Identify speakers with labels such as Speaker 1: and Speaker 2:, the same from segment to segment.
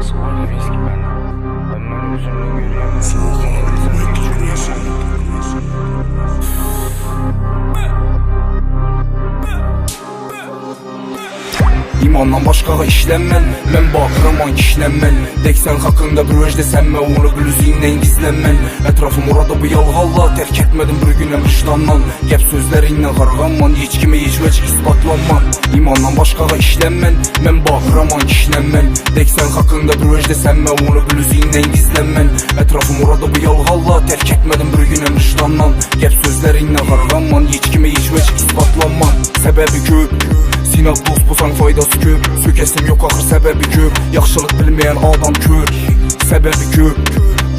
Speaker 1: Sıkmayla viski ben özümden görüyorum.
Speaker 2: İmandan başqağa işlənmən, mən baxıram kişilənmən. Deksən haqqında bir öz desənmə, onu blüzündən gizlənmən. Ətrafım orada bu yalğalla, tərk etmədim bir günəm vicdandan. Gəp sözlərindən qarğanman, heç kimi heç vəc isbatlanman. İmandan başqağa işlənmən, mən baxıram kişilənmən. Deksən haqqında bir öz desənmə, onu blüzündən gizlənmən. Ətrafım orada bu yalğalla, tərk etmədim bir günəm vicdandan. Gəp sözlərindən qarğanman, heç kimi heç vəc isbatlanman. Səbəbi köp, Sinat dost bulsan faydası köp. Sökəsim yok axır səbəbi köp. Yaxşılıq bilməyən adam kör. Səbəbi köp,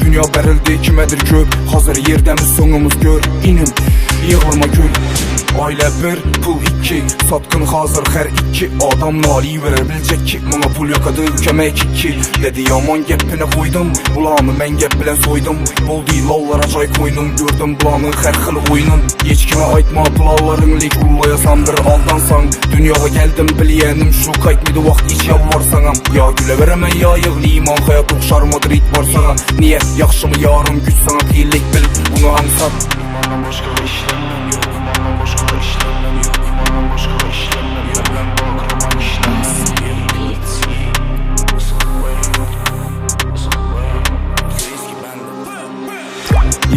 Speaker 2: dünya bərildi kimədir köp. Hazır yerdəmiz sonumuz gör. İnim, yığılma gül. Ailə bir, pul iki, satqın hazır hər iki. Adam nali verər bilcək ki, bana pul yoxadı kömək iki. Dedi yaman gəppinə qoydum, bulanı mən gəp bilən soydum. Boldu lallara cay koydum, gördüm bulanı hər xil oyunun. Heç kimə aytma pulalların lik ullayasan bir aldansan. Dünyaya gəldim biliyənim şu qaytmidi vaxt iç yalvarsanam. Ya gülə verəmən ya yığlı iman, həyat oxşar Madrid var sana. Niyə yaxşımı yarım güc sana qiyillik bil, bunu ansat.
Speaker 1: İmandan başqa işlənməm yox, imandan başqa işlənməm yox, imandan başqa işlənməm yox. Mən baxıram işlənməm.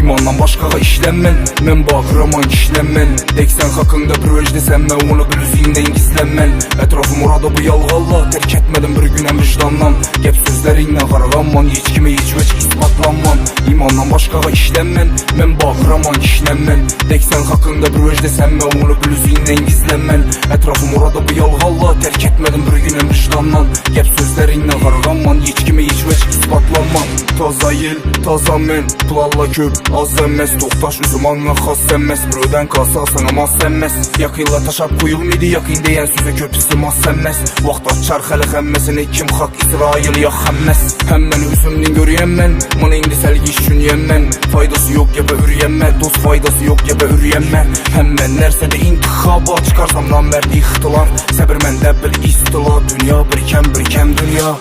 Speaker 2: İmandan başqağa işlənmən, mən baxıram kişilənmən. Deksən haqqında bir öz desənmə, onu blüzündən gizlənmən. Ətrafım orada bu yalğalla, tərk etmədim bir günəm vicdandan. Gəp sözlərindən qarğanman, heç kimi heç vəc isbatlanman. İmandan başqağa işlənmən, mən baxıram kişilənmən. Deksən haqqında bir öz desənmə, onu blüzündən gizlənmən. Ətrafım orada bu yalğalla, tərk etmədim bir günəm vicdandan. Gəp sözlərindən qarğanman, heç kimi heç vəc isbatlanman. Taza yel, taza mən, pulalla köp az sənməz, toxtaş üzüm anla xas sənməz. Brödən qalsa sana maz sənməz. Yakıyla taşap koyulmaydı, yakın deyən sözə köp istimaz sənməz. Vaxt açar xəli xəmməsini, kim xaq İsrail ya xəmməz. Həm mən üzümdən görüyəm mən, mana indi səlgi düşünüyəm mən. Faydası yok yəbə ürüyəm mən, dost faydası yok yəbə ürüyəm mən. Həm mən nərsədə intixaba, çıxarsam namərdi ixtilar. Səbir məndə bir istila, dünya birkəm dünya.